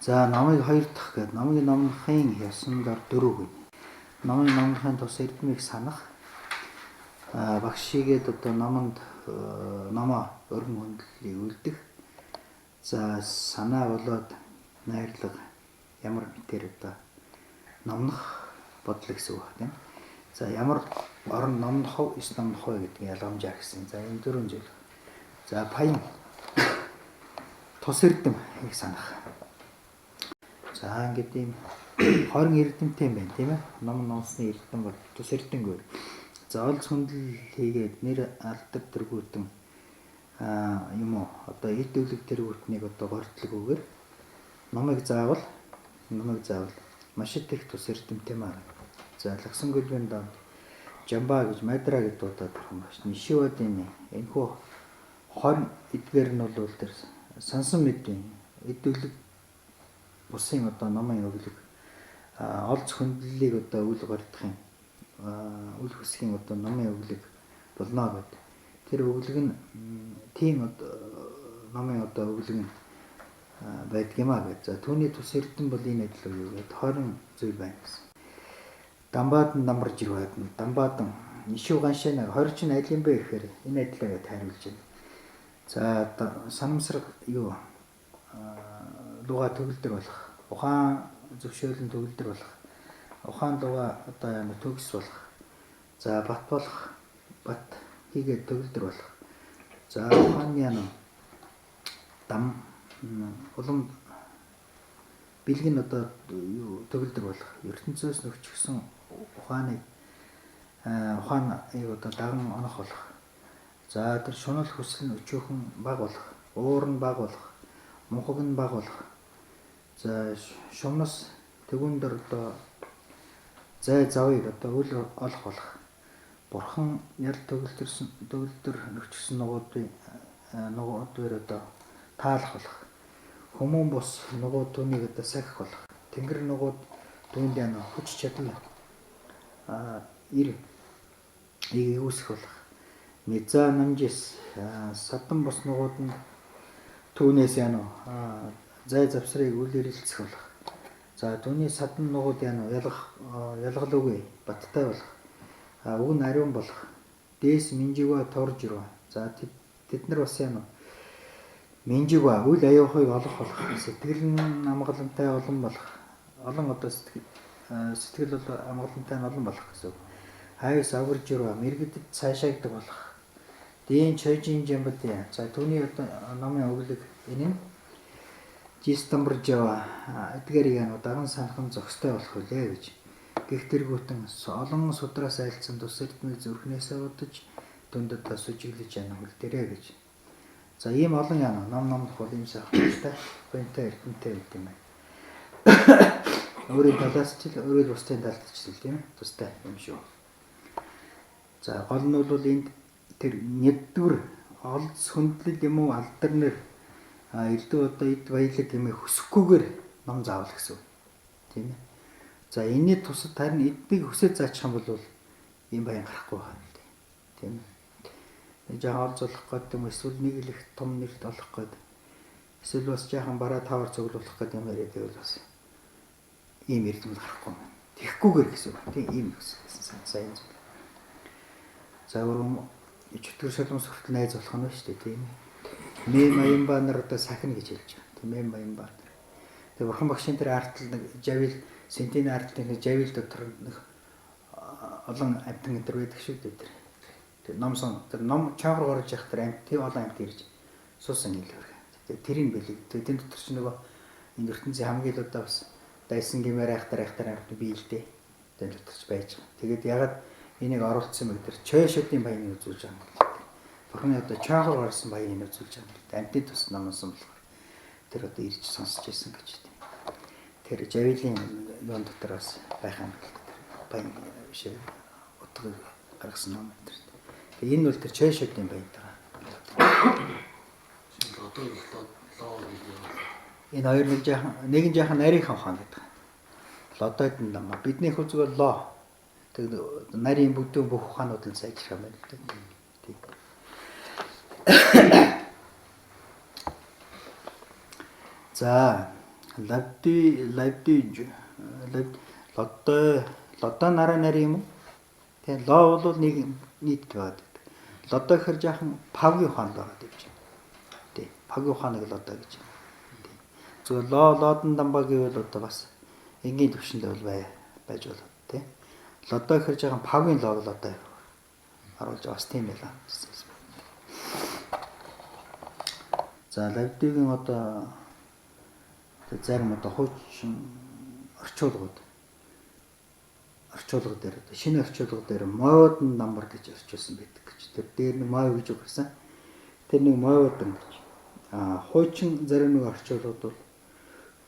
За номыг 2 дахь гэдэг номыг номлохын ёсон дор 4 гэнэ. Номыг номлохын тус эрдмийг санах багш шигээд одоо номонд номоо өргөн хөндлөлийг үлдэх. За санаа болоод найрлага ямар мэтэр одоо номлох бодол гэсэн үг байна. За ямар орон номлох вэ, эс номлох вэ гэдгийг ялгамжаар гэсэн. За энэ дөрвөн зүйл. За паян тус эрдэм-ийг санах. За ингээд ийм 20 эрдэмтэй юм байна тийм ээ. Ном номсны эрдэм бол тус эрдэмгүй. За олз хөндлөл хийгээд нэр алдар тэргүүтэн юм уу одоо эд өвлөг тэргүүтнийг одоо гордлоггүйгээр номыг заавал маш их тус эрдэмтэй маа. За лагсан гүлбэн доо жамба гэж майдра гэж дуудаад байгаа юм байна. Нишивадын энэхүү 20 эдгээр нь бол тэр сансан мэдэн эд өвлөг бусын одоо номын өвлөг олз хөндлөлийг одоо үл гордохын үл хөсгийн одоо номын өвлөг болно гэдэг. Тэр өвлөг нь тийм одоо номын одоо өвлөг нь байдгиймаа гэж. За түүний тус эрдэм бол энэ адил юу гэдэг 20 зүйл байна гэсэн. Дамбаадан дамбарж ирээд дамбаадан нишүү ганшаанаа 20 чинь аль юм бэ гэхээр энэ адилаа тайлбарлаж байна. За санамсраг юу луга төгөлдөр болох, ухаан зөвшөөрлөн төгөлдөр болох, ухаан луга одоо төгс болох, за бат болох, бат хийгээд төгөлдөр болох, за ухааны дам улам бэлгэн одоо юу төгөлдөр болох, ертөнцөөс нөхчихсөн ухааныг одоо даган онох болох. За тэр шунал хүсэл нь өчөөхөн баг болох, уур нь баг болох, мунхаг нь баг болох. За шумнас тэгүндэр одоо зай завыг одоо үл олох болох. Бурхан ял төгөлдөр нөхчихсөн нугуудээр одоо таалах болох. Хүмүүн бус нугууд түүнийг одоо сахих болох. Тэнгэр нугууд түүнд хүч чадал үүсэх болох. Миза намжис садан бус нугууд нь түүнээс зай завсрыг үл ирэлцэх болох. За түүний садан нугууд ялгалуугүй баттай болох. Уг нь ариун болох. Дээс минжигва торж ирвэ. За тэд нар бас минжигва үл аюухыг олох болох. Сэтгэл нь амгалантай олон болох. Олон одоо сэтгэл бол амгалантай олон болох гэсэн. Хайс аварж ирвэ. Мэргэдэд цаашаагдаг болох. Дийн чойжин жамбат. За түүний одоо номын өвлөг энэ нь жистамбаржава эдгээрийг даган санхан зохистой болох үлээ гэж. Гэх тэргүүтэн олон судраас айлцсан тус эрдмийг зүрхнээсээ удаж дүндэд сүжиглэж хөл дээрээ гэж. За ийм олон номлох бол юм сайхтай бэнтэй эрдэмтэй гэдэг юм байна. Өөрийн талаас ч өөрөө бусдын талд ч тийм ээ тустай юм шүү. За гол нь бол энд тэр нэгдүгээр олз хөндлөл юм уу алдар нэр элдв одоо эд баялаг гэмээ хөсөхгүйгээр ном заавал гэсэн үг. Тийм ээ. За энэний тусад харин эднийг хүсэж заачих юм бол ийм баян гарахгүй байна. Тийм ээ. Жаахан олзуулах гэдэг юм эсвэл нэг л их том нэрт олох гэдэг. Эсвэл бас жаахан бараа тавар цуглуулах гэдэг юм яриад байвал бас ийм эрдэм гарахгүй байна. Тэхгүйгээр гэсэн үг. Тийм ийм гэсэн сайн зүйл. За өрөм чөтгөр шалмас хүртэл найз болох нь шүү дээ тийм ээ. Мэм аян нар одоо сахина гэж хэлж байгаа. Тийм мэм аян нар. Тэгээ бурхан багшийн тэр артл жавил сентийн артлын жавил дотор олон амтан энэ байдаг шүү дээ тэр. Тэр ном чангаар гарч явах тэр амт тийм олон амт ирж суусан хэлээр. Тэгээ тэрийн бэлэг. Тэгээ тэн дотор ч нөгөө энэ ертөнцийн хамгийн л одоо бас дайсан гэмээр айхтар амт бий л дээ. Тэн доторч байж байгаа. Тэгээд ягаад энийг оруулсан мэт тэр чойшодын баяныг үзүүлж байгаа юм. Бурхны одоо чангаар гарсан баяныг үзүүлж байгаа юм. Амтын тус намсан болохоор тэр одоо ирж сонсч байсан гэж тийм. Тэр жавилийн юун дотор бас байх юм л баян биш утгыг гаргасан ном энэ. Тэгээ энэ бол тэр чойшодын баянтайгаа. Энэ хоёр нэг нь жаахан нарийнхан ухаан гэдэг. Лодойд нь лам. Бидний хүзгэл лоо. Тэгээд нарийн бүдүүн бүх ухаанууд нь сайжрах юм байна л дээ. Тийм. За лавди лодоо нараа юм уу? Тэгээ лоо бол нэг нийт байдаг. Лодоо гэхэр жаахан павгийн ухаанд байгаа гэж. Тий. Павгийн ухааныг лодоо гэж. Тий. Зүгээр лодон дамбаа гэвэл одоо бас энгийн төвшөндөө бол байж болоо тий. Лодоо гэхэр жаахан павгийн лодоо харуулж бас тийм байлаа. За лавдигийн одоо зарим одоо хуучин орчуулгууд дээр шинэ орчуулга дээр модон намбар гэж орчуулсан байдаг гэж. Тэр дээр нэг мой гэж өгсөн. Тэр нэг мойводан гэж. Хуучин зарим нэг орчуулгууд бол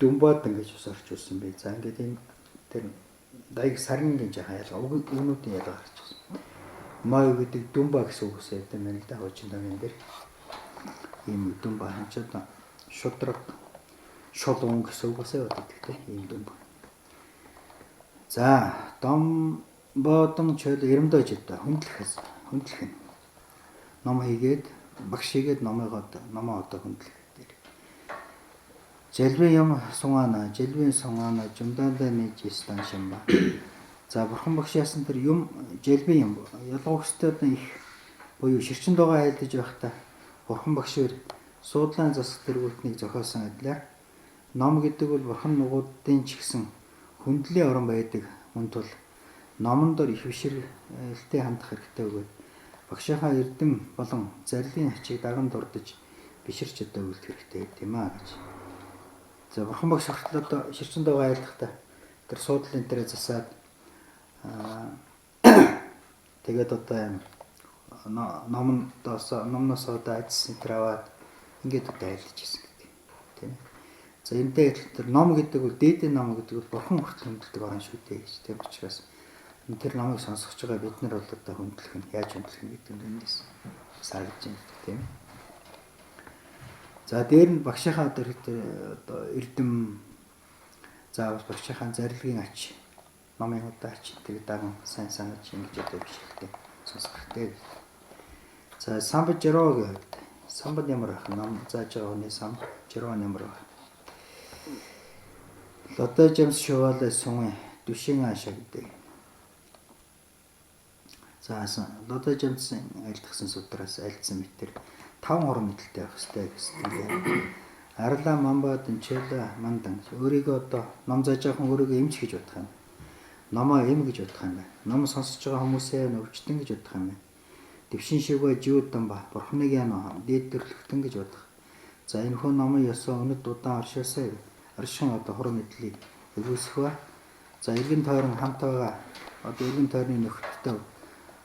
дүмбадан гэж бас орчуулсан бай. За ингээд энэ тэр дайг сарнгийн жаха ялгаа өгнүүдийн ялгаа орчуулсан. Мой гэдэг дүмба гэсэн үгсээ гэдэг юм л да хуучин дамын дээр. Ийм дүмба ханчаад шудраг шолон гэсэн үгсээ өгдөг тийм ийм дүмба. За дом бодон чөл эрэмдэж өгдөө хөндлөх нь. Ном хийгээд багш хийгээд номоо одоо хөндлөх дээр. Желбийн сунгаана жумдаандаа нээж стан шимба. За бурхан багш яасан тэр юм желбийн юм ялгуугчдад их буюу ширчэнд байгаа айлдаж байхдаа бурхан багш суудлаан засах тэргүүтнийг зохиосон адилаар ном гэдэг бол бурхан нугуудын ч гэсэн хүндлийн орон байдаг мөн тул номон дор их бишрэлтэй хандах хэрэгтэй бөгөөд багшийнхаа эрдэм болон зарилын ачийг даган дурдж биширч одоо үлдэх хэрэгтэй гэдэм аа гэж. За бурхан багш хүртэл одоо ширчэнд байгаа айлдахдаа тэр суудлын дээр засаад тэгээд одоо номноос одоо ажил центр аваад ингээд одоо айлдаж ирсэн гэдэг тийм. За энэтэй тэр ном гэдэг бол дээдийн ном гэдэг бол бурхан хүртэл хүндэлдэг орон шүү дээ гэж. Тийм учраас тэр номыг сонсож байгаа бид нар бол одоо хүндлэх нь яаж хүндлэх нь гэдэг нь эндээс саргаж байна тийм. За дээр нь багшийнхаа одоо эрдэм за багшийнхаа зарилгын ач номын одоо ач тэр даган сайн санаж ингэж одоо бишрэлтэй сонсох хэрэгтэй. За самб жироо гэдэг. Самбад ямар ах ном зааж байгаа хүний самб жироо ямар ах. Лодоо жамс шувалаа сунгийн дүшин аашаа гэдэг. За лодоо жамсын айлдсан судраас айлдсан мэтэр 5 хорон мэдлэлтэй байх хэрэгтэй гэсэн. Арлаа мамбад чэла мандан өөрийгөө одоо ном зааж байгаа хүн өөрийгөө эмч гэж бодох юм. Номоо эм гэж бодох юм байна. Ном сонсож байгаа хүмүүсээ өвчтөн гэж бодох юм байна. Дэвшин шивэ жиудан ба бурхныг яана дээдэрлэгтэн гэж бодох. За энэ хүн номын ёсоо өнөд удаан оршиосаа оршин одоо хорон мэдлийг өгөөсөх ба. За эргэн тойрон хамт байгаа одоо эргэн тойрны нөхдөд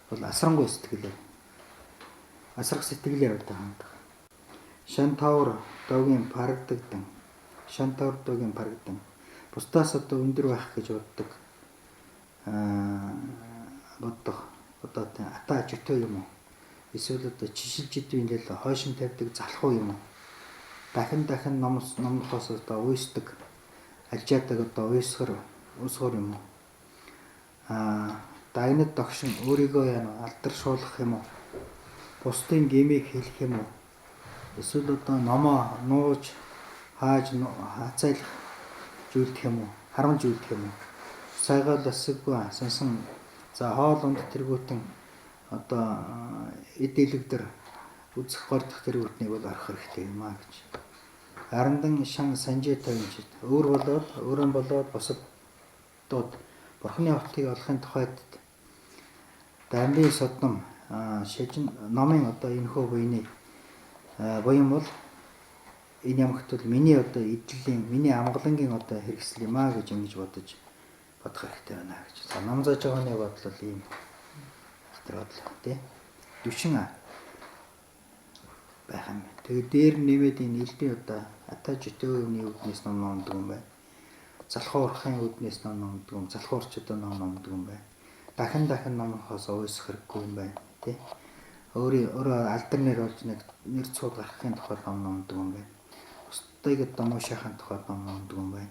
бол асрангуй сэтгэлээ. Асрах сэтгэлээр одоо хандах. Шантаур догийн парагдагдан. Шантаур догийн парагдан. Бусдаас одоо өндөр байх гэж боддог. Боддог. Одоо ата жөтөө юм уу? Эсвэл одоо чишилж идэвэн л хойшин тавьдаг залхуу юм уу? Дахин номнохоос одоо уйсдаг. Алжаадаг одоо уйсгор юм уу? Дайнад догшин өөрийгөө алдар шуулгах юм уу? Бусдын гэмийг хэлэх юм уу? Эсвэл одоо номоо нууж хааж хацайлах зүйлдэх юм уу? Харамж үйлдэх юм уу? Сайгаал өсөггүй сансан за хоол унд тэргүүтэн одоо эдэлэгдэр үзэх гордох тэргүүтнийг бол орох хэрэгтэй юм аа гэж. Арандан шан санжээ тавьж өөрөн болоод босдод бурхны хотыг олохын тухайд дамбын содном шижин номын одоо энэхүү буян бол энэ ямагт бол миний одоо эдлийн миний амгалангийн одоо хэрэгсэл юм аа гэж ингэж бодож бодох хэрэгтэй байна гэж. За ном зааж байгааны бодлол ийм бодлоо тий. Дүшин байх юм. Тэгээд дээр нэмээд энэ элдийн одоо ата житөөний үднээс ном номдог юм байна. Залхуу урахын үднээс ном номдог юм. Залхуурч одоо ном номдог юм байна. Дахин номхоос уйсах хэрэггүй юм байна тий. Өөрөө алдар нэр болж нэр цууд гаргахын тухайд ном номдог юм байна. Бусдыг одоо муушахын тухайд ном номдог юм байна.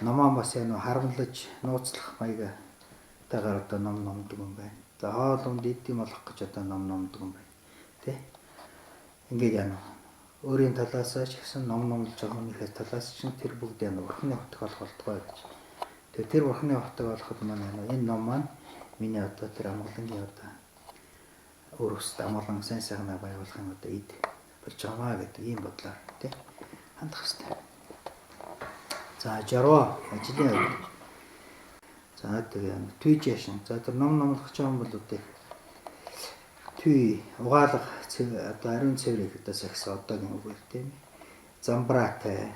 Номоо бас харамлаж нууцлах маягтайгаар одоо ном номдог юм байна. За хоол унд идэм болох гэж одоо ном номдог юм байна тий. Ингээд өөрийн талаасаа ч гэсэн ном номлож байгаа хүнийхээ талаас ч тэр бүгд яа бурхны хотог болох болтугай гэж. Тэгээ тэр бурхны хотог болоход маань энэ ном маань миний одоо тэр амгалангийн одоо өөрөөс амгалан сайн сайхнаа байгуулахын одоо эд болж байгаа гэдэг ийм бодлоор тий хандах хэрэгтэй. За 60 ажлын хувьд. За тэгээ түйж яшин. За тэр ном номлох юм бол үгүй. Түй угаалга одоо ариун цэврийг одоо сахис одоогийн үг тийм. Замбраатай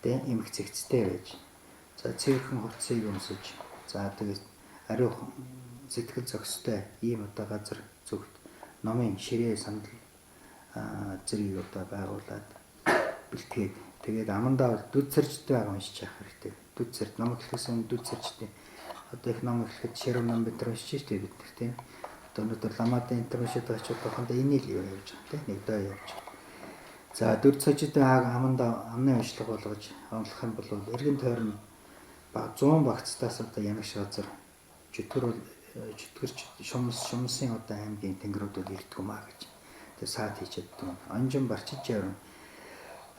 тэ эмх цэгцтэй байж. За цэвэрхэн хувцсыг өмсөж. За тэгээ ариун сэтгэл зохистой ийм одоо газар зүгт номын ширээ сандал зэргийг одоо байгуулад бэлтгээд тэгээд амандаа бол дүд цэржтэй байгаа уншиж явах хэрэгтэй. Дүд цэрж ном эхлэхээс өмнө дүд цэржтэй. Одоо их ном эхлэхэд ширээ ном бид нар уншиж штэ бид нар тийм. Одоо өнөөдөр ламадын интернэшнл очоод байхад энэ л юу явж байгаа тийм нэг доо явж. За дүд цэржтэй амандаа амны уншлага болгож онлох юм бол эргэн тойрон 100 багцтаас одоо янагш газар чөтгөрч шумсын одоо аймгийн тэнгэрүүд ирдэг юм а гэж. Тэгээ саад хийж чаддаг. Онжин барчиж явна.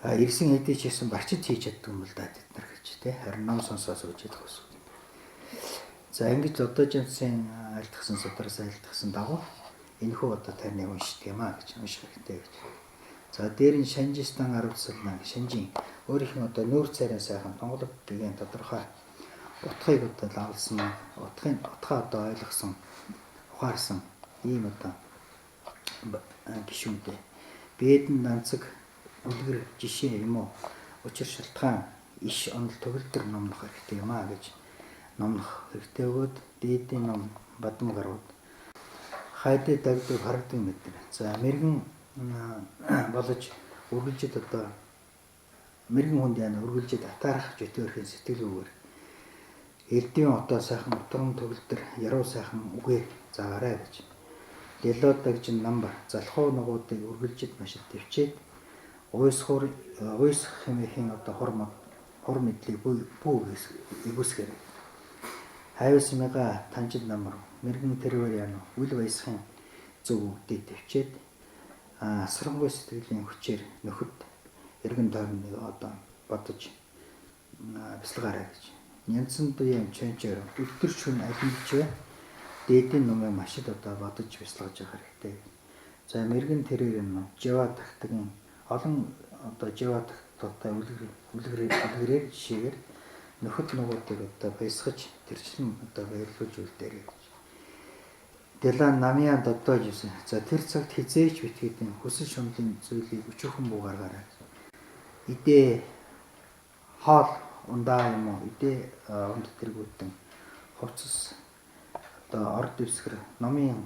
Ирсэн хэдий ч гэсэн барчид хийж чаддаг юм л да бид нар гэж тий. Харин ном сонсоос үжиж байгаа гэсэн. За ингэж одоо жинсэн альтгсан судраас альтгсан дагуу энэхүү одоо таны уншдаг юм а гэж унших хэрэгтэй гэж. За дээр нь Шанжистан 10 сарнаа Шанжин өөрийнх нь одоо нүүр царийн сайхан тонголог гэгийн тодорхой утгыг одоо лавлсан утгаа одоо ойлгосон ухаарсан ийм одоо гишүүнтэй бэдэн данцаг үлгэр жишээ юм уу учир шалтгаан иш онол төгөлдөр номлох хэрэгтэй юм а гэж номлох хэрэгтэй өгөөд дээдийн ном бадам гарууд хайдэ дагдаг харагдан мэдэр. За мэрэгэн болж үргэлжид одоо мэрэгэн хүнд яна үргэлжид атаарах жөтөөрхийн сэтгэлгүйгээр эрдийн отоо сайхан утран төгөлдөр яруу сайхан үгээр заагаарай гэж. Дэлоод дагжин намбар залхуу нугуудыг үргэлжид маш их төвчээд уйс хэмээхийн одоо хур мэдлийг бүү игүсгэр. Хайвс мэга танжид намар мэрэгэн тэрвэр яна үл баясхын зөв үгдээ төвчээд асрангуй сэтгэлийн хүчээр нөхөд эргэн тойрныг одоо бодож бясалгаарай гэж. Нянцсан дуян чөнчээр өдөр шөнө алинч дээдийн номыг маш их одоо бодож бясалгаж явах хэрэгтэй. За мэрэгэн тэрээр нь жива тагтгийн олон одоо жива тагттай үлгэрээр жишээгээр нөхөд нугуудыг одоо баясгаж тэрчлэн одоо баярлуулж үлдээрэй гэж. Дэлан намяа додож юусэн. За тэр цагт хизээч битгийдэн хүсэл шунлын зүйлийг өчүүхэн буугааргаарай. Идэ хоол ундаа юм уу идэ унд тэргүүдэн хувцас одоо орд дэвсгэр номын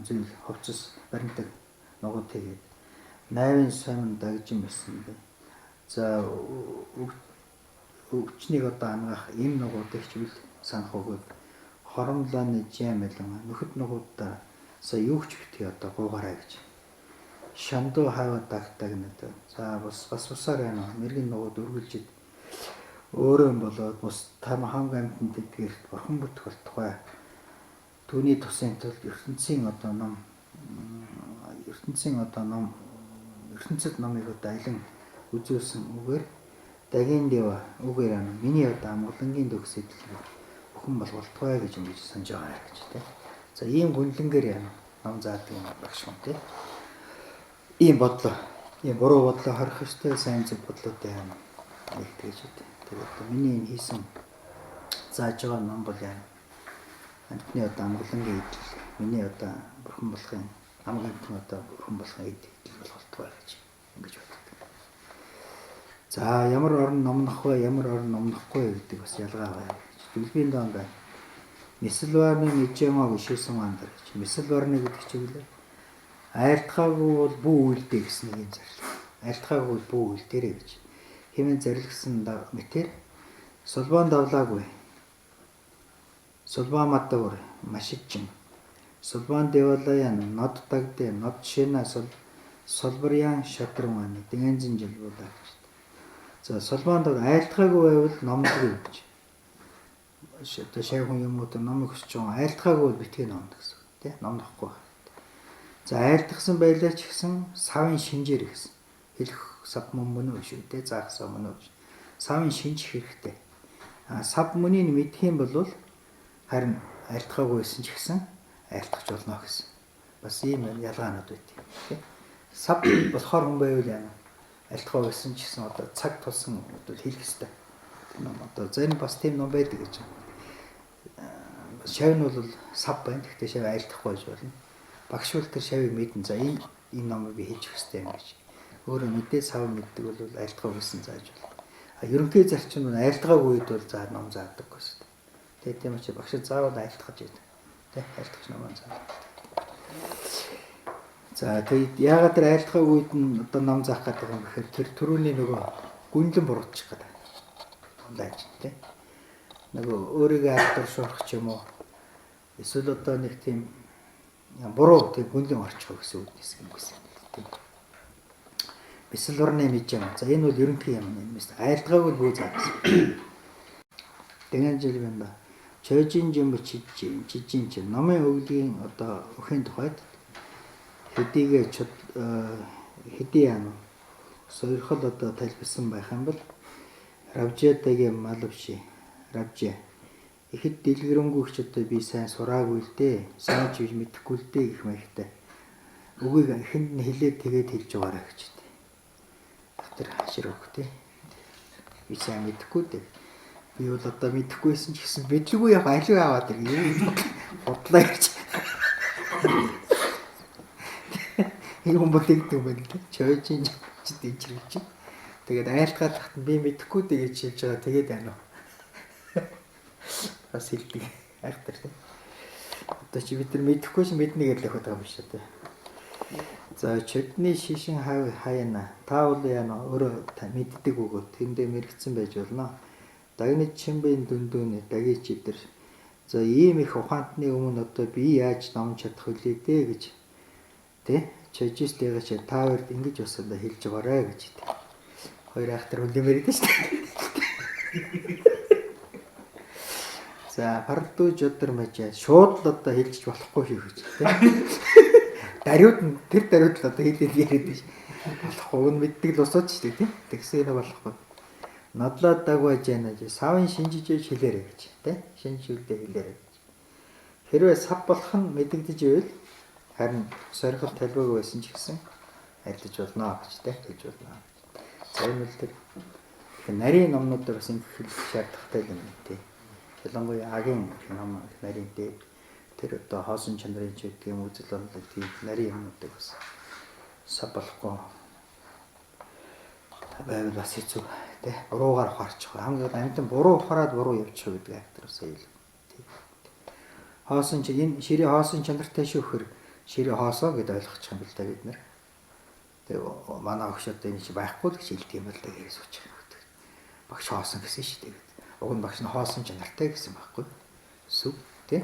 зүйл хувцас баримтаг нугууд тэгээд найвын сонин дагжин байсан бэ. За өвчнийг одоо ангах эм нугуудыг ч үл санах өгөөд хоромлооны жимэлэн нөхөд нугуудаа сая юу ч битгий одоо гуугаарай гэж. Шандуу хаваа дагтаг нэт. За бас бусаар байна. Мэргэн нугууд үргэлжид өөрөө болоод бус там ханг амьтанд тэдгэрт бурхан бүтэх болтугай. Түүний тусын тулд ертөнцийн одоо ном ертөнцид номыг одоо алин үзүүлсэн үгээр дагийн дэва үгээр миний одоо амгалангийн төгс эдлэг бүхэн болтугай гэж ингэж санаж байгаа гэж тийм. За ийм гүнлэнгээр ном заадаг юм багш юм тийм. Ийм бодлоо, ийм буруу бодлоо харах ёстой, сайн зөв бодлоотой юм нэгтгэж үү. Тэгээд миний энэ хийсэн зааж байгаа ном бол амьтны одоо амгалангийн эдэл, миний одоо бурхан болохын амгалан одоо бурхан болохын эдэл болтугай гэж ингэж боддог. За ямар орон номнох вэ, ямар орон номнохгүй гэдэг бас ялгаа байна. Дэлхийн донд Мисэлварны Нижэмог шийсэн андар гэж. Мисэлварны гэдэг чиглэл айлтгаагүй бол бүү үйлдэ гэсэн нэг зарлал. Айлтгаагүй бол бүү үйлдэрэ гэж. Хэмээн зарлигсан мэтэр Сулбан давлаагүй. Сулбан матавар машигчин. Сулбан девалаян нод дагдэ нод шина солборян шатрманы дэгэнзэн жил болоо гэж. За Сулбан дав айлтгаагүй байвал номдгүй гэж. Одоо шайхан юм уу номыг өсч байгаа айлтгаагүй бол битгий номд гэсэн. Тэ номдохгүй. За айлтгсан байлаа ч гэсэн савын шинжээр гэсэн. хэлэх сав мөн үү шүү дээ. Заах сав мөн үү. Савын шинжих хэрэгтэй. Сав мөнийг мэдэх юм бол харин айлтгаагүй байсан ч гэсэн айлтгах болно гэсэн. Бас ийм ялгаанууд байдаг. Сав болохоор хүн байвал яана. Айлтгаа байсан ч гэсэн одоо цаг тулсан бол хэлэх хэрэгтэй. Ном одоо зарим бас тийм ном байдаг гэж байна. Шавь нь бол сав байна. Гэхдээ шавь айлтгахгүй байж болно. Багш бол тэр шавийг мэдэн за энэ номыг би хийж өгөх хэрэгтэй юм гэж. Өөрөө мэдээ сав мэддэг бол айлтгаа байсан зааж болно. Ерөнхий зарчим нь айлтгаагүй үед бол за ном заадаг гэсэн. Тэгээд тийм учраас багш заавал айлтгаж байдаг. Тэ айлтгаж ном заадаг. За тэгээд яагаад тэр айлтгаагүй үед нь одоо ном заах гэдэг юм бэхээр тэр төрөний нөгөө гүнлэн буруутчих гэдэг. Онлайн тэ. Нөгөө өөрийгөө алдар шуурах ч юм уу. Эсвэл одоо нэг тийм буруу тийм гүнлэн орчих гэсэн үг юм гэсэн. Бисэл урны мэдж юм. За энэ бол ерөнхий юм юм. Айлтгаагүй бүү заа гэсэн. Тэгэн жил байна. Чойжин жимб чижин чинь номын өвлийн одоо өхийн тухайд хэдийгээ хэдий яана сойрхол одоо тайлбарсан байх юм бол равжаадагийн малвши равжаа ихэд дэлгэрэнгүй ч одоо би сайн сураагүй л дээ. Сайн ч биш мэдэхгүй л дээ гэх мэхтэй. Үгийг ихэнд нь хэлээд тэгээд хэлж байгаарай гэж дээ. Тэр хашир өгтэй. Би сайн мэдэхгүй дээ. Би бол одоо мэдэхгүйсэн ч гэсэн бидлгүй яг алив аваад ирээ. Бодлоо гэж. Юм бодогддог юм байна. Чойжин ч дийчрэж. Тэгээд айлтгаад тахт би мэдэхгүй дээ гэж хэлж байгаа. Тэгээд байна уу? Бас хэлдэг. Айхтар тийм. Одоо чи бид нар мэдэхгүй ш мэднэ гэж л явах байгаа юм шиг тийм. За чөдний шишин хаяна. Та бол яана өөрөө мэддэг үгөө тэндээ мэрэгцэн байж болно. Дагны чимбийн дүндүүнэ дагич идэр. За ийм их ухаантны өмнө одоо би яаж номж чадах вүлээ дээ гэж. Тэ? Чожистэйгээ чи та хоёрд ингэж бас одоо хэлж байгаарэ гэж дээ. Хоёр ахтар үлэмэр дээ шүү дээ. За пардууж өдөр мэж шууд л одоо хэлж болохгүй шүү гэж тэ. Дариуд нь тэр дариуд л одоо хэлээд яриад биш. Болохгүй нь мэддэг л усууч шүү дээ тэ. Тэгсэн юм болохгүй. Надлаад дагваж яана гэж савын шинжиж хэлээрэй гэж тий шинжүүлдэ хэлээрэй гэж. Хэрвээ сав болох нь мэдэгдэж ивэл харин сорхол талбайг байсан ч гэсэн айлдаж болно гэж тий хэлж болно. За энэ үл тэр нарийн номнуудаар бас ингэ хэлэх шаардлагатай юм тий. Ялангуяа агийн ном нарийн дээр тэр одоо хоосон чанарын ч гэдэг юм үзэл бодлого тийм нарийн юмнуудыг бас сав болохгүй байвал бас хэцүү тий. Буруугаар ухаарчих. Хамгийн амтан буруу ухаарад буруу явчих гэдэг актроос ил. Хоосон чи энэ ширээ хоосон чанартай шүүхэр ширээ хоосоо гэдээ ойлгочих юм бол та бид нар. Тэгээ манай огш одоо энэ чи байхгүй л гэж хэлдэг юм бол та гэрээс учих хэрэгтэй. Багш хоосон гэсэн шүү дээ. Уг нь багш нь хоосон чанартай гэсэн байхгүй. Сүв тий.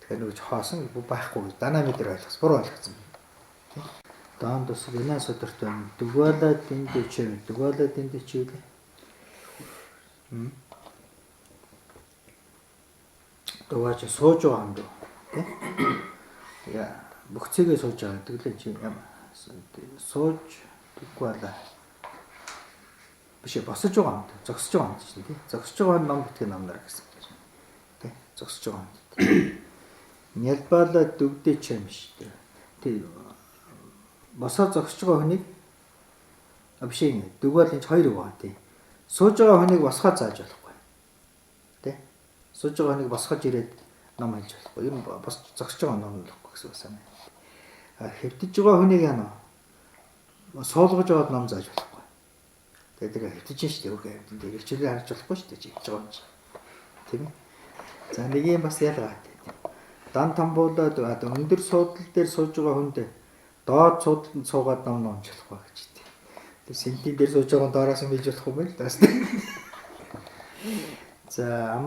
Тэгэхээр нөгөө хоосон байхгүй данаа мэдэр ойлгосон буруу ойлгосон. Тий. Даан тус гинэ содорт байна. Дугаалаад энд чи үлээ. Дугаач сууж байгаа юм дөө. Тэ? Тэгээ бүх цэгээ сууж байгаа гэдэг л чи юм. Сууж дугаалаа. Биш босож байгаа юм. Зогсож байгаа юм чинь тий. Зогсож байгаа ном битгий номноор гэсэн. Тэ? Зогсож байгаа юм. Нялбаалаа дөвдөж юм шүү дээ. Тий. Босоо зогсож байгаа хүнийг биш юм. Дугаал энэ хоёр байгаа тий. Сууж байгаа хүнийг босгоо зааж болохгүй. Тэ? Сууж байгаа хүнийг босгож ирээд ном хэлж болохгүй. Ер нь бос зогсож байгаа ном л болохгүй гэсэн байна. Хэвтэж байгаа хүнийг яана суулгаж аваад ном зааж болохгүй. Тэгээд хэвтэж шүү дээ. Үгүй ээ. Ирчүүлээ харж болохгүй шүү дээ. Хийж байгаа юм чи. Тийм ээ. За нэг юм бас ялгаа. Дан тамбуулаад өндөр суудлал дээр сууж байгаа хүнд доод суудланд суугаад ном номж болохгүй гэж дээ. Тэгээд сентийн дээр сууж байгаа доороос нь билж болох юм байл таас. За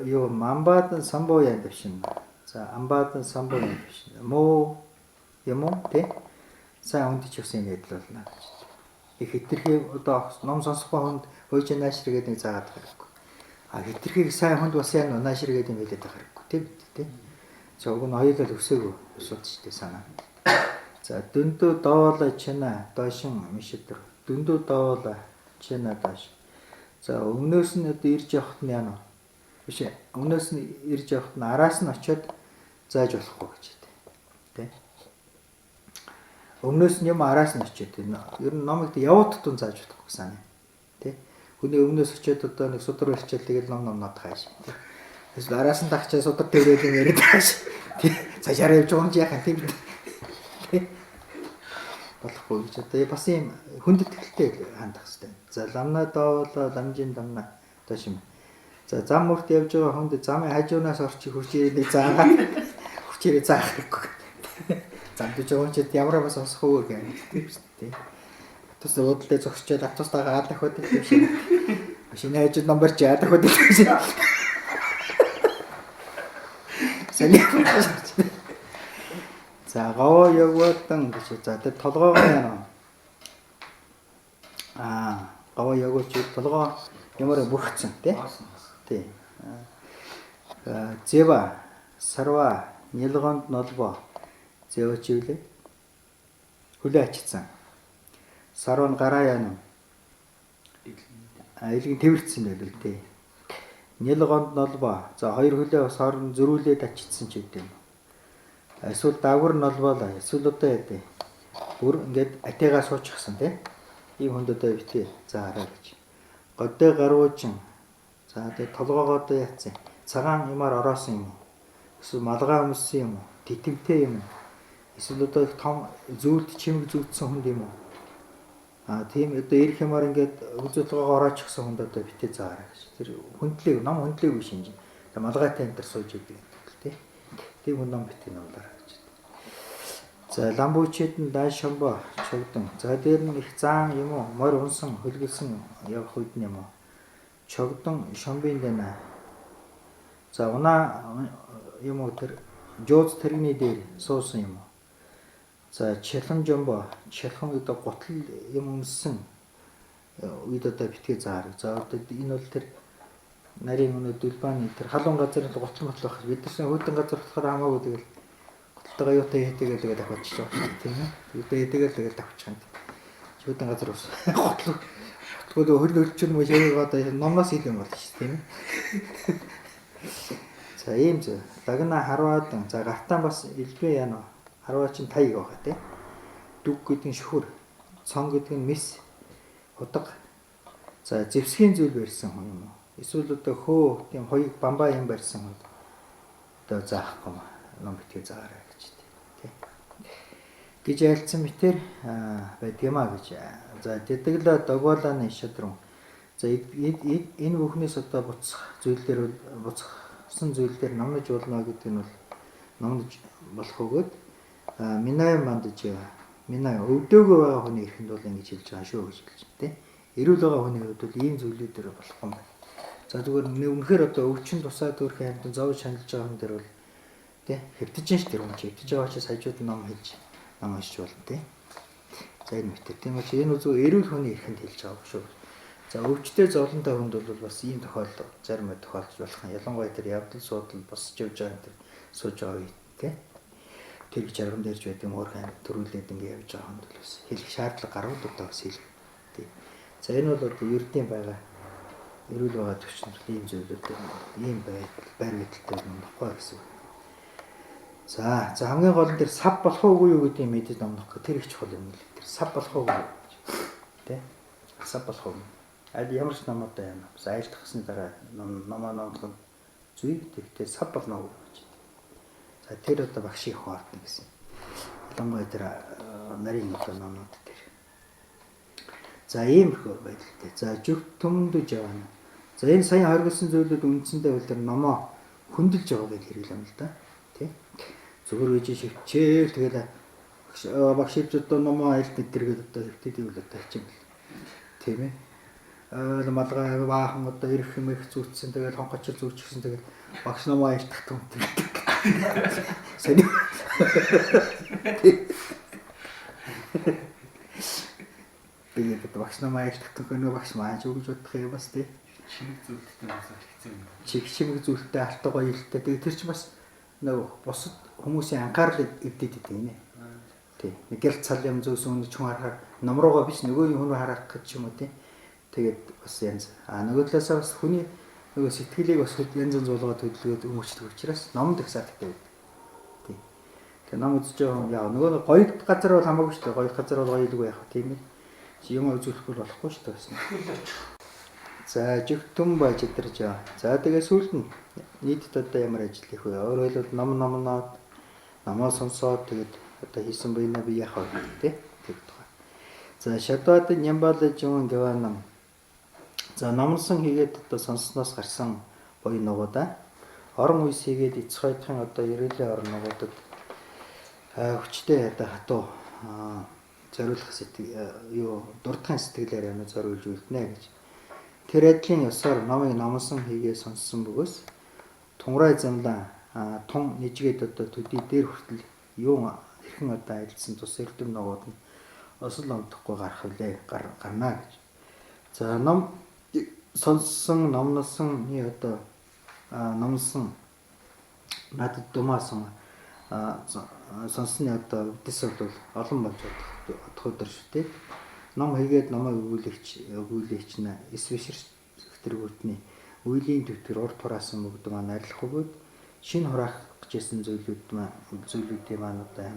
юу мамбадан самбоо яа дэвшин. За амбадан самбоо яа дэвшин. Мо юм уу те? Сайн хүнд ч юусэн юм гэдэл болно гэж. Их хитрхи одоо ном сонсох хүнд хойч наашир гэдэг нэг заагаад байхгүй. Хитрхийг сайн хүнд бас яа наашир гэдэг юм хэлээд байгаа хэрэг. Тэг тийм. За уг нь хоёулаа өсөөгөө өсөж штэ санаа. За дөндөө доолоо чина доошин мишитэр. Дөндөө доолоо чина доош. За өмнөөс нь одоо ирж явахт нь яана. Биш ээ. Өмнөөс нь ирж явахт нь араас нь очиод зааж болохгүй гэж байна. Тэ. Өмнөөс нь юм араас нь очиод энэ ер нь номыг яваад тун зааж болохгүй гэсэн юм. Тэ. Хүний өмнөөс очиод одоо нэг судар барьчаал тэгэл номнод хааш. Эсвэл араас нь тагчаа судар тавиад юм яриад хааш. Тэ. Цаашаа явж байгаа юм чи яхаа тийм. Болохгүй гэж одоо бас юм хүндэтгэлтэй хандах хэрэгтэй. За ламна доолоо ламжин дамна доош юм. За зам мөрт явж байгаа хүнд замын хажуунаас орчих хүчээр нэг заагаад хүчээр заах гэхгүй. Замдж байгаа ч ямар бас осох уу гэх юм тийм. Тус уудлаа зогсчоод автобустайгаа дахиад тийм шиг. Машины хажууд номер чи дахиад тийм шиг. Сэний. За говоо явуулсан гэж. За тэр толгоогоо яана. Говоо явуулж толгоо ямар бүрхсэн тий. Тий. Зэва сарва нилгонд нолбо зэвч үлээ. Хүлээ ачсан. Сарван гараа яана. Илгийн тэрвэрсэн байл л тий. Нилгонд нолбо. За хоёр хүлээ бас орон зөрүүлээд ачсан ч гэдэм. Эсвэл дагвар нь болвол эсвэл одоо яа. Бүр ингээд атайгаа суучихсан тий. Ийм хүнд одоо битээ. За хараа гэж. Годтой гаруучин. За тэгээ толгоогоо одоо яатсан. Цагаан юмар ороосон юм уу? Эсвэл малгай өмссөн юм уу? Титэмтэй юм уу? Эсвэл одоо том зүйлд чимэг зүүдсэн хүнд юм уу? Тийм одоо ирэх юмар ингээд үзүүлгоогоо ороочихсан хүнд одоо битээ заараа гэж. Тэр хүндлэг ном хүндлэг биш юм чинь. Малгайтай энэ төр сууж идэг тий. Тийм хүн ном битээ ном дараа. За ламбуучид нь дай шамбо чогдон. За дээр нь их заан юм уу? Морь унсан хөлгөлсөн явах үед нь юм уу? Чогдон шамбын дэнэ. За унаа юм уу тэр жууз тэрэгний дээр суусан юм уу? За чихэн жомбо чихэн одоо гутал юм өмссөн үед одоо битгий заар. За одоо энэ бол тэр нарийн өнөө дулбааны тэр халуун газар гутал мотлох бид нар хүйдэн газар болохоор хамаагүй тэгэл тэгээ юутай хийтэйгээ дахиад авчиж байгаа шүү тийм ээ. Юутай хийтэйгээ тэгээд авчих юм. Чүдэн газар ус. Готлоо хөл хөлчөн мөж яагаад номноос хийх юм бол шүү тийм ээ. За ийм зэ. Лагна харваадан. За гартаан бас илбэ яана. Харваа чин таяг байгаа тийм. Дүг гэдэг нь шөхөр. Цон гэдэг нь мис. Худаг. За зевсгийн зүйл барьсан хүн юм уу? Эсвэл одоо хөө тийм хоёуг бамбаа юм барьсан хүн. Одоо заахгүй ном битгий заарай. Гэж айлцсан мэтэр байдгиймаа гэж. За тэдэглэ догоолааны шадрын. За энэ бүхнээс одоо буцах зүйлээр буцсан зүйлээр номнож болно гэдэг нь бол номнож болох өгөөд минай мандаж минай өвдөөгөө байгаа хүний эрхэнд бол ингэж хэлж байгаа шүү гэж хэлж байна тийм. Эрүүл байгаа хүний хувьд бол ийм зүйлүүдээр болохгүй юм байна. За зүгээр үнэхээр одоо өвчин тусаад өөрхөн амьд зовж шаналж байгаа хүн дээр бол тийм хэвтэж ш тэр хүн чи хэвтэж байгаа чи саяжууд ном хэлж ном уншиж болно тийм. За энэ мэтэр тийм учраас энэ үзүү эрүүл хүний эрхэнд хэлж байгаа шүү. За өвчтэй зовлонтой хүнд бол бас ийм тохиолдол зарим тохиолдож болох юм. Ялангуяа тэр явдал суудал босч явж байгаа тэр сууж байгаа үед тийм. Тэр жаргам дээрж байдаг муурхан төрүүлээд ингэ явж байгаа хүнд бол бас хэлэх шаардлага гарууд удаа бас хэлэх тийм. За энэ бол одоо ердийн байгаа эрүүл байгаа төвчнөр ийм зүйлүүд ийм байр байдалтай юм баггүй гэсэн. За хамгийн гол нь тэр сав болох уугүй юу гэдэг юм мэдээд номнох гэх тэр их чухал юм л. Тэр сав болох уугүй тий? Сав болох уу? Аль ямар ч номоотой юм. Бас айлтгахсны дараа номоо номлох зүй тэгтээ сав болно уу гэж. За тэр одоо багшийн хоортно гэсэн. Ялангуяа тэр нарийн одоо номнууд тэр. За ийм их байдалтай. За жүг төмөндөж явна. За энэ сая хоригдсан зүйлүүд үндсэндээ бол тэр номоо хөндлөж байгаа гэж хэрэглэм л да. Тий? Зүгээр үжи шивчээл тэгэл багш хэлж одоо номоо айлт гэдэргээд одоо хэвтэд ивэл одоо хичээл тийм ээ малгай баахан одоо ирэх юм их зүүцсэн тэгэл хонхоч зүүчихсэн тэгэл багш номоо айлтах юм тийм тэгээд багш номоо айлтах гэнэ багш мааж өгж бодох юм бас тийм чимэг зүйлтэй бас хэцүү юм чимэг зүйлтэй алтгаа илтээ тэгээд тэр чи бас нөгөө бусад хүмүүсийн анхаарлыг эвдээд идэв нэ. Тий. Нэг гялт цал юм зөөсөн хүн ч харахаар ном руугаа биш нөгөө хүн харах гэж юм уу тий. Тэгээд бас янз. Нөгөө талаасаа бас хүний нөгөө сэтгэлийг бас янз янз болгоод хөдөлгөөд өмөрчдөг учраас номд их сааттай байдаг. Тий. Тэгээ ном үзэж байгаа яа нөгөө гоё газар бол хамаагүй шүү дээ. Гоё газар бол гоё илгүй яах вэ тийм ээ. Чи юм үзүүлэхгүй болохгүй шүү дээ гэсэн. За жигтэн байж өдөрж байгаа. За тэгээ сүүлд нь нийтэд одоо ямар ажил хийх вэ? Өөрөөр хэлбэл номоо сонсоод тэгээд одоо хийсэн буйна би яах вэ тий. За шадвад нямбал жуун гэванам. За номлосон хийгээд одоо сонссноос гарсан буй нугуудаа орон үес хийгээд эцэг хайдахын одоо ерөөлөө орон нугуудад хүчтэй одоо хатуу зориулах дурдахын сэтгэлээр юм зориулж үлднэ гэж. Тэр ажлын ёсоор номыг номлосон хийгээ сонссон бөгөөс тунрай замлаа тун нэжгээд одоо төдий дээр хүртэл юу хэрхэн одоо айлдсан тус эрдэм нугууд нь осол онцохгүй гарах үлээ гарнаа гэж. За ном сонссон номлосон одоо номлосон надад думаасан сонссны одоо үдэс бол олон болж одох өдөр шүү дээ. Ном хийгээд номыг өгүүлэгч нэ эсвэшэр тэргүүтний үеийн төвтөр урт хураасан мөгд маань арилах бөгөөд шинэ хураах гэжсэн зүйлүүдийн маань одоо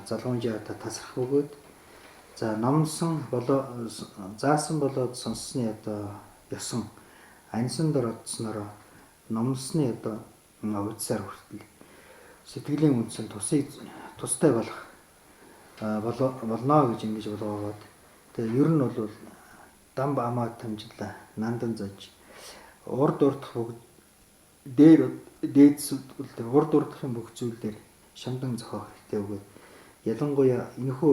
залгуунжаа одоо тасрах бөгөөд за номсон заасан болоод сонссны одоо ёсон ансан дор одснороо номсны одоо үдсээр хүртэл сэтгэлийн үндсэн тустай болох болно гэж ингэж болгоод тэгээ ер нь бол дам амаа тамжлаа нандан зож урд урдах бүгд дээдсүүд урд урдахын бүх зүйл дээр шамдан зохиох хэрэгтэй өгөөд ялангуяа энэхүү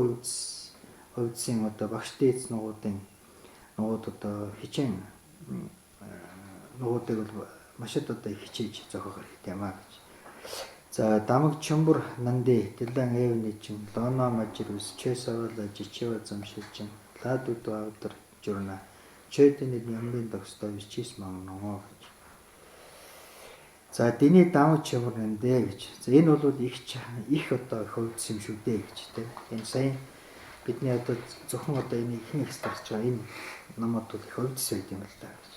хувьдсын одоо багш дээдс нугууд одоо хичээн нугуудыг бол маш одоо хичээж зохиох хэрэгтэй юм аа гэж. За дамаг чумбар нанди дэлэн эвнэчин лона мажирус чэсавла жичева замшилчин ладуд авдар журна чэдэний ямбын догстой бичис магноо гэж. За дэний дамаг чумбар нанди гэж. За энэ бол их одоо хөвдс юм шүү дээ гэж тийм. Энэ сайн бидний одоо зөвхөн одоо энийг хэн экспорч байгаа энэ номод бол их хөвдс байд юм л да гэж.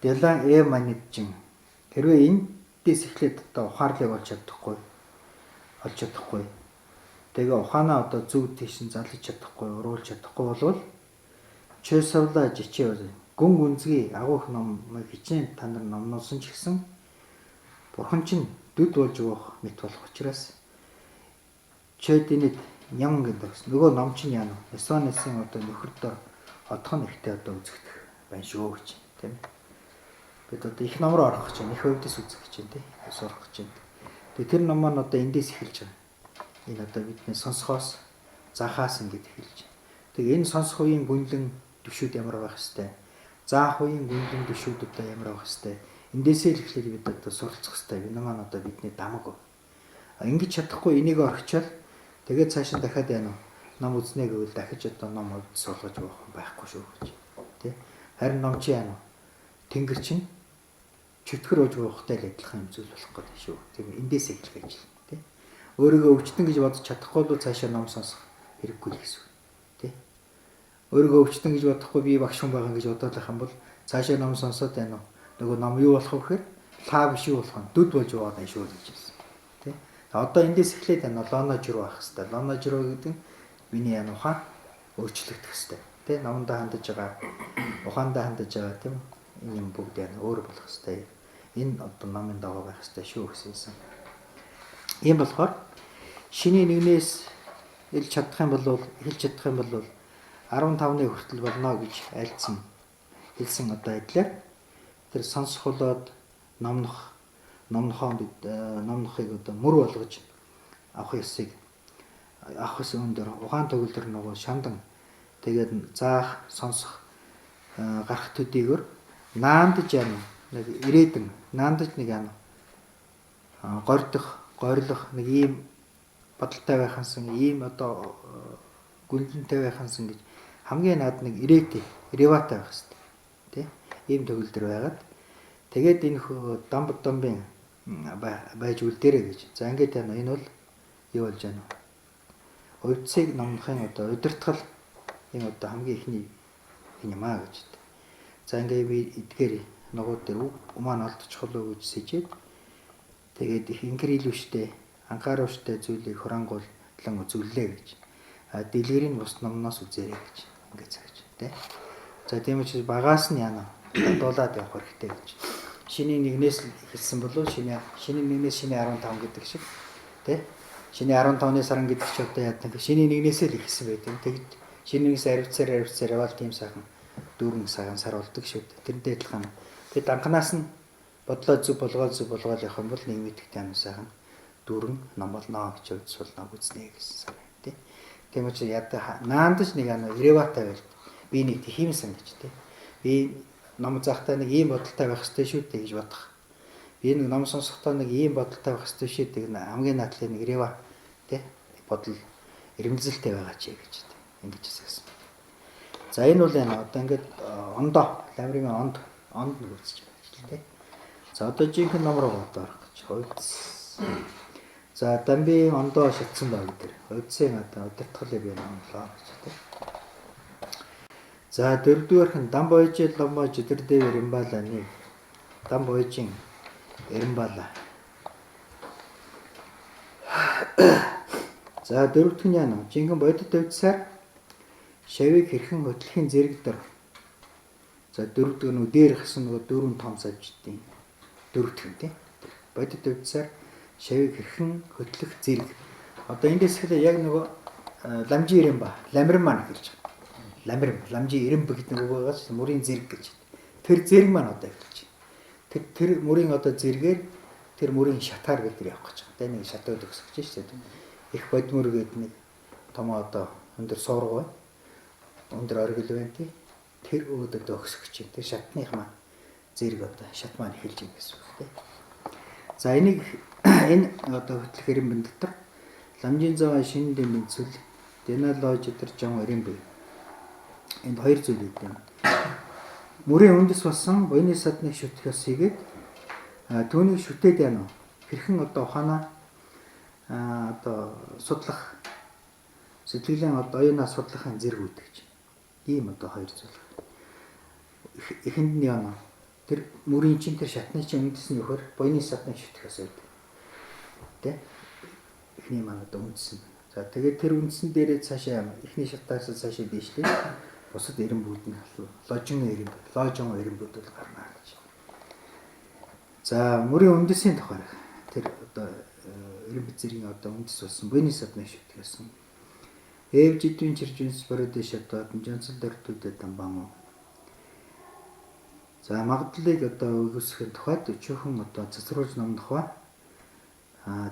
Дэлэн манидчин хэрвээ энэ дэс эхлээд одоо ухаарлыг олж чадахгүй. Тэгээ ухаанаа одоо зөв тийш залж чадахгүй, уруулж чадахгүй болвол чэсавла жичээ гүн гүнзгий агуух номыг хичээн та нар номнуулсан ч гэсэн бурхан чинь дүд болж өгөх мэт болох учраас чэдинэд ням гэдэг нөгөө ном чинь яана эсонесын одоо нөхөртөө одхон ихтэй одоо үзэгдэх байна шүү гэж тийм. Бид одоо их ном руу орох гэж байна. Их хөвдөс үзэх гэж байна тий. Сурах гэж байна. Тэгээ тэр ном маань одоо эндээс эхэлж байгаа. Энэ одоо бидний сонсохоос заахаас ингэж эхэлж байна. Тэгээ энэ сонсох үеийн гүнлэн төвшүүд ямар байх хэвтэй. Заах үеийн гүнлэн төвшүүд одоо ямар байх хэвтэй. Эндээсээ л эхлээд бид одоо суралцах хэвтэй. Энэ маань одоо бидний дамаг. Ингэж чадахгүй энийг орхичаал тэгээд цаашаа дахиад яана ном үзнэ гэвэл дахиж одоо ном суулгаж байхгүй шүү гэж. Тий. Харин ном чи яана тэнгэр чинь чөтгөр ууж уухтай л адилхан юм зүйл болох гэдэг шүү. Тийм эндээс эхлэх гэж тий. Өөрийгөө өвчтөн гэж бодож чадахгүй бол цаашаа ном сонсох хэрэггүй л гэсэн үг. Тий. Өөрийгөө өвчтөн гэж бодохгүй би багш хүн байгаа гэж бодоод байх юм бол цаашаа ном сонсоод байна уу? Нөгөө ном юу болох вэ гэхээр лаа биш юу болох нь дүд болж яваад байна шүү гэж хэлсэн. Тий. Одоо эндээс эхлээд байна лоно жирүү ах хэвээр. Лоно жирүү гэдэг нь миний яна ухаан өөрчлөгдөх хэвээр. Тий. Номдоо хандаж байгаа, ухаандаа хандаж байгаа тийм юм бүгд яна өөр болох хэвээр. Энэ одоо номын дагуу байх хэвээр шүү гэсэн. Ийм болохоор шиний нэгнээс хэлж чадах юм бол 15-ны хүртэл болно гэж хэлсэн одоо адилаар тэр сонсхолоод номнохыг одоо мөр болгож авах өндөр ухаан төгөлдөр нөгөө шамдан тэгээд заах сонсох гарах төдийгөр наандж яана нэг ирээдэн наандж нэг яана горилох нэг ийм бодолтой байхансан ийм одоо гүнлэнтэй байхансан гэж хамгийн наад нэг реватай байх хэрэгтэй тий ийм төгөлдөр байгаад тэгээд энэ дамбын байж үлдээрэй гэж. За ингээд байна. Энэ бол юу болж байна вэ? хувьцыг номнохын одоо удирдгал энэ одоо хамгийн ихний юм аа гэж. За ингээ би эдгээр ногууд дээр маань олдчихол уу гэж сэжээд тэгээд их ингэрэлвштэй анхааруулжтай зүйлийг хурангууллан үзүүллээ гэж. Дэлгэрийн бус номноос үзээрэй гэж ингээ цагж тий. За тийм учраас багаас нь яана дуулаад явах хэрэгтэй гэж. Шиний 1-ээс хэлсэн болов шиний 1-ээс шиний 15 гэдэг шиг тий. Шиний 15-ны саран гэдэг ч одоо яадаг шиний 1-ээс л ихсэн байдаг. Тэгэд шиний 1-ээс арвцаар явал тийм сайхан дүүрэн сагаан сар болдог шүү дээ. Тэрнтэй адилхан. Тэгээд анханаас нь бодлоо зөв болгоод явах юм бол нэг мэддэг тань сайхан дүүрэн номолноо гэж үзүүлнэ үзнэ гэсэн санаа тий. Тийм учраас яда наандаж нэг иреватай байл. Би нэг тийм санаж тий. Би ном заахтаа нэг ийм бодолтой байх хэрэгтэй шүү дээ гэж бодох. Би нэг ном сонсохдоо нэг ийм бодолтой байх хэрэгтэй шүү дээ. Хамгийн наадлын нэг ирева тий бодол эрмэлзэлтэй байгаа ч гэж тий. Ингэж хэлсэн. За энэ бол одоо ингээд ондоо ламрын онд нэг үзэж байгаа тий. За одоо жинхэнэ ном руу орох гэж хувьц. За дамби ондоо шатсан баг дээр. Хувьцын одоо удирдгалыг би номлоо гэж тий. За дөрөвдүгээрх нь дам бойжил ломоо жидэрдэв Эренбаала нэг дам бойжин Эренбаала. За дөрөвдүгээр нь яана жинхэнэ бодит өвдсээр шавийг хэрхэн хөтлөхийн зэрэг дор. За дөрөвдүгээр нь дээр гасан нөгөө дөрвөн том савждیں۔ Дөрөвдүгээр тийм. Бодит өвдсээр шавийг хэрхэн хөтлөх зэрэг. Одоо эндээс хэлээ яг нөгөө ламжи Эренба, ламрин маань хэлж байгаа. Ламжи Эренба гэдэг нэг үг байгаас мөрийн зэрэг гэж. Тэр зэрэг маань одоо хэлж байна. Тэр мөрийн одоо зэрэгээр тэр мөрийн шатаар гэдэг явах гэж байгаа. Нэг шатууд өгсөж шүү дээ. Их бодмөр гэдэг нэг том одоо өндөр суурга байна. Өндөр оргил байна тий. Тэр өгдөд өгсөж чинь. Тэр шатных маань зэрэг одоо шат маань эхэлж байгаа гэсэн үг тий. За энийг энэ одоо хөтлөх Эренбэн дотор ламжийн зав шинэ дэмэн цөл Дэналож өдр жон Эренбэ. Энд хоёр зүйл үүдэн. Мөрийн үндэс болсон буйны садныг шүтгэс хийгээд түүнийг шүтээд яана. Хэрхэн одоо ухаанаа одоо судлах сэтгэлийн одоо оюунаа судлахын зэрэг үүд гэж. Ийм одоо хоёр зүйл. Эхэнд нь яана. Тэр мөрийн чин тэр шатны чин үндэс нь нөхөр буйны садныг шүтгэс үүд. Тэ? Эхний маань одоо үндэс нь. За тэгээд тэр үндсэн дээрээ цаашаа эхний шатаас цаашаа дийшлээ. Бусад Эренбүүд нь ложон Эренбүүд бол гарна гэж. За мөрийн үндэсийн тухай тэр одоо Эренбэт зэргийн одоо үндэс болсон буйны садныг шүтгэсэн. Эв жидвийн чиржүнс бородыш одоо жонцол дөртүүдэд тамбан. За магадлалыг одоо өгөөсгөх тухайд өчөөхөн одоо цэцрүүлж номдох ба.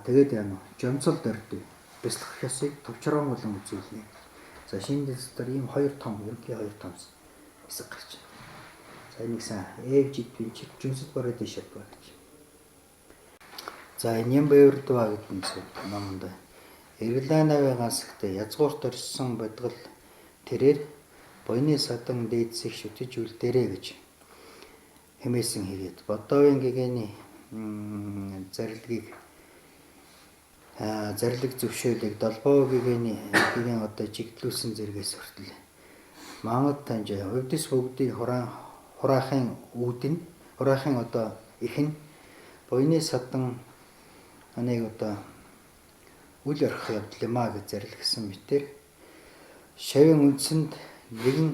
Тэгээд яана жонцол дөртүү бяцлах ёсыг төвчрөн болон үзүүлнэ. За шинэ дэстээр ийм хоёр том, ерөнхий хоёр том хэсэг гарч байна. За энийг сайн эв жидвийн чиржүнсэд бородыш одоо гэж. За энэ Нямбаевэрдва гэдэг нь номонд Эрланавын гансагт язгуурт орсон бодгол тэрээр буйны садан дээдсийг шүтэж үлдээрэй гэж хэмээсэн хийгээд Бодовын гэгэний зарлиг зөвшөөрлийг долбоо гэгэний одоо чиглүүлсэн зэрэгээс хүртэл Монгол таньж хувьдас бүгдийг хураахын одоо ихэн буйны садан аныг одоо үл орох явдал юм а гэж зарлигсан мэтэр шавийн үндсэнд нэгэн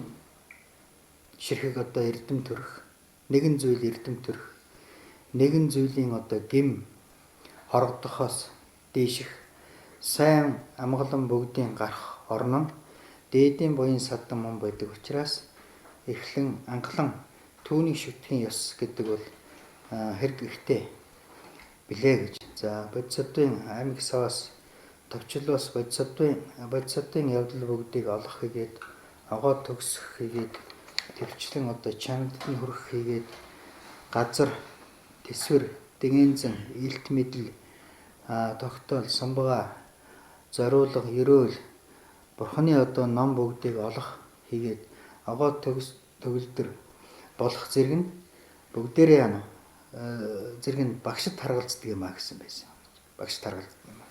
ширхэг одоо эрдэм төрөх нэгэн зүйл эрдэм төрөх нэгэн зүйлийн одоо гим хорогдохоос дээших сайн амгалан бүгдийн гарах орнон дээдийн буян садан мөн байдаг учраас эхлэн анхлан түүнийг шүтгэхийн ёс гэдэг бол хэрэг ихтэй билээ гэж. За бодисодын аймаг саваас товчлоос бодисодын явдал бүгдийг олох хийгээд огоо төгсөх хийгээд төвчлэн одоо чамд нь хүрэх хийгээд газар тэсвэр дэнгэнзэн илт мэдл тогтоол самбага зориулга ерөөл бурхны одоо ном бүгдийг олох хийгээд огоо төгөлдөр болох зэрэг нь бүгдээрээ зэрэг нь багшд харгалздаг юм а гэсэн байсан. Багшд харгалздаг юм а.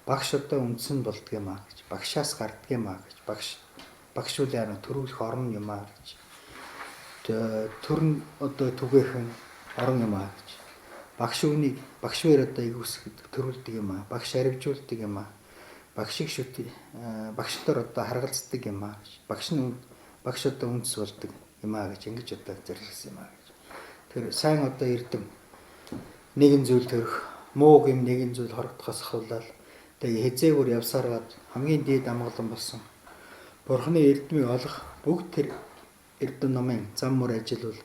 багш одоо үндсэн болдго юм аа гэж. Багшаас гардг юм аа гэж. Багш үл яа төрүүлэх орон юм аа гэж. Төрн одоо түгээхэн орон юм аа гэж. Багш бээр одоо игүүсгэд төрүүлдэг юм аа. Багш аривжуулдаг юм аа. Багштар одоо харгалздаг юм аа гэж. Багш одоо үндэс болдог юм аа гэж ингэж одоо зэрлэгсэн юм аа гэж. Тэр сайн одоо эрдэм нэгэн зүйл төрөх, муу гэм нэгэн зүйл хорогдохоос ахвалал тэгээ хязээгээр явсараад хамгийн дээд амгалан болсон Бурхны эрдмийг олох бүгд тэр эрдэнэ номын зам мөр ажил бол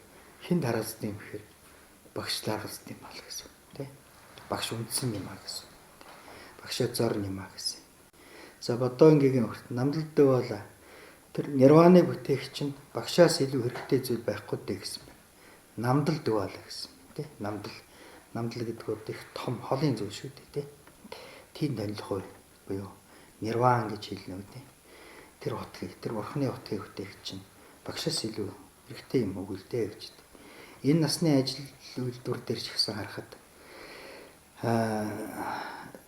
хэн хараалцдаг юм гэхээр багш харгалздаг юм аа гэсэн тий. Багш үндсэн юм аа гэсэн. Багшаа зорн юм аа гэсэн. За бодоонгийн огт намдалд бол тэр нирваны бүтээх чинь багшаас илүү хэрэгтэй зүйл байхгүй дээ гэсэн байна. Намдалд бол гэсэн тий. Намдал гэдэг нь их том холын зүйл шүү дээ тий. Тийм танилах буюу нирван гэж хэлнэ үү тий. Тэр Бурхны утгыг бүтээх чинь багшаас илүү хэрэгтэй юм уу гэлдэ гэж. Энэ насны ажил үйлдвэр дээр ч гэсэн харахад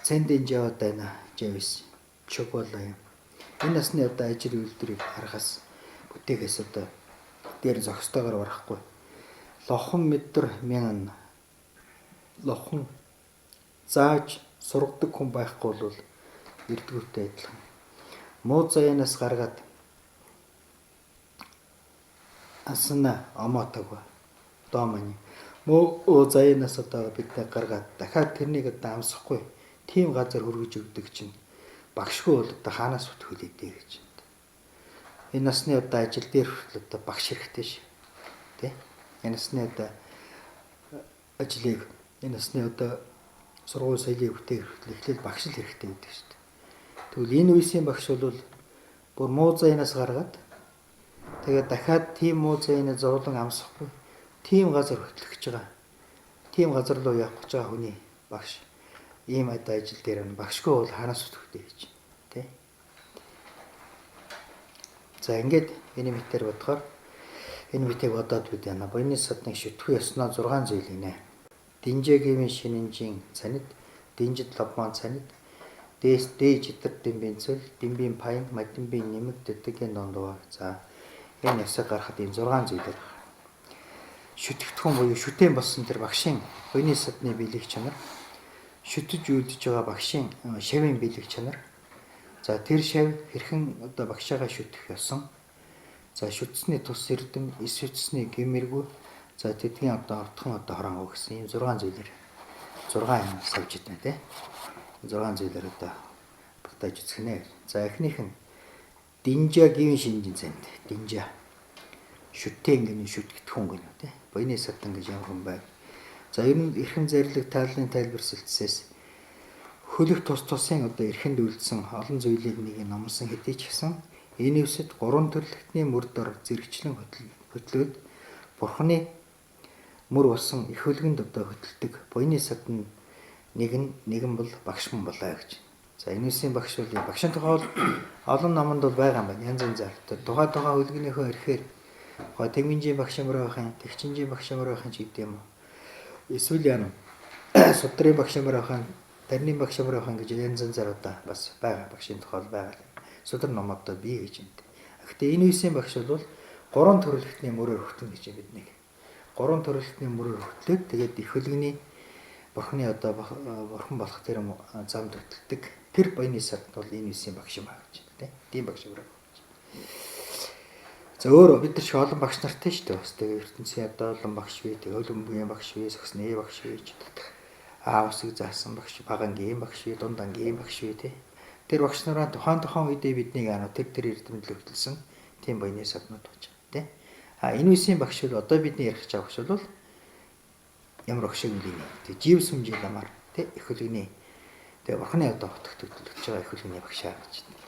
цэндэн жавадана жавис чогола юм. Энэ насны одоо ажил үйлдвэрийг харахаас бүтээгээс одоо дээр зохистойгоор барахгүй. Лохон метр мянган лохон зааж сургадаг хүн байхгүй бол эрдгүүртэй адилхан. Муу заяанаас гаргаад асна амотагва доомны муу заяанаас одоо биднийг гаргаад дахиад тэрнийг одоо амсахгүй тийм газар хөргөж өгдөг чинь багшгүй бол одоо хаанаас хөтгөлөөдэй гэж. Энэ насны одоо ажил дээр хүртэл одоо багш хэрэгтэй ш. Тэ? Энэ насны одоо ажлыг энэ насны одоо сургууль соёлыг бүтээх хүртэл эхлээл багш л хэрэгтэй гэдэг шүү дээ. Тэгвэл энэ үеийн багш бол бүр муу заяанаас гаргаад тэгээд дахиад тийм муу заяанаа зовлон амсахгүй тийм газар хөтлөж байгаа. Тийм газар руу явах гэж байгаа хүний багш ийм одоо ажил дээр багшгүй бол хаанаас хөтгөлтэй гэж тий. За ингээд энэ мэтэр бодохоор энэ мэтийг бодоод бид яна буйны садныг шүтгэх ёсноо 6 зүйл гинэ. Динжэгийн шинэнжийн цанид, динжид лобмон цанид, дээж итэр дэмбийн цөл, дэмбийн паян, мадимбийн нэмэг дэтгэн дондоо. За энэ ясаг гарахад энэ 6 зүйлээр шүтгэдхэн буюу шүтэн болсон тэр багшийн буйны садны биелэх чанар, шүтэж үлдэж байгаа багшийн шавийн биелэх чанар. За тэр шав хэрхэн одоо багшаагаа шүтэх ёсон. За шүтсний тус эрдэм, эс шүтсний гэмэргүй. За тэдгийн одоо автхан одоо хорон гэсэн ийм 6 зүйлээр 6 юм савж идэнэ тий. 6 зүйлээр одоо багтааж үзэх нэ. За эхнийх нь динжагийн шинжин цанд. Динжа шүтэн гэнэ шүтгэдхэн гэнэ тий. Буйны садан гэж ямар хүн байв. За ер нь эрхэм зарилэг тааллын тайлбарсэлтсээс хөлөх тусын одоо эрхэнд үлдсэн олон зүйлийг нэг номсон хэдий ч гэсэн энэ үсэд 3 төрлөختний мөрдөр зэрэгчлэн хөтлөөд Бурхны мөр болсон их хөлгөнд одоо хөтэлдэг буйны садны нэгэн бол багш мөн болоо гэж. За энэ үсийн багш бол багшийн тухай олон номонд бол байгаа юм байна. Янз янзаар тухай хөлгөнийхөө ирэхээр тэмгэнжийн багш ямар байхын, тэгчинжийн багш ямар байхын ч гэдэг юм уу. Эсвэл яа судрын багш ямар байхын, тарны багш ямар байхын гэж янз янзаар одоо бас байгаа багшийн тухай байгаа. Судар номод одоо бий гэж юм. Гэхдээ энэ үсийн багш бол 3 төрлөختний мөрөөр хөтөн гэж биднийг. 3 төрлөختний мөрөөр хөтлөөд тэгээд их хөлгөний Бурхны одоо бурхан болох тэр замд хөтэлдэг. Тэр буйны сад бол энэ үсийн багш юм аа гэж тийм. Тийм багш өөрөө. За өөрөө бид нар ч олон багш нартай шүү дээ. Бас тэгээд ертөнцийн одоо олон багш бий, тэгээд өлөмбөгийн багш бий, сөхсний багш бий ч гэдэг. Усыг заасан багш, багангийн багш бий, дундангийн багш бий тийм. Тэр багш нараа тухайн үедээ биднийг тэр эрдэмтэл хөтэлсэн тийм буйны саднууд байж байгаа тийм. Энэ үсийн багш бол одоо бидний ярих гэж байгаа багш бол ямар багш юм бэ? Тэг жив сүмжийн ламаар тэг их хөлгөний тэг Бурхны одоо хөтөлж байгаа их хөлгөний багшаа гэж.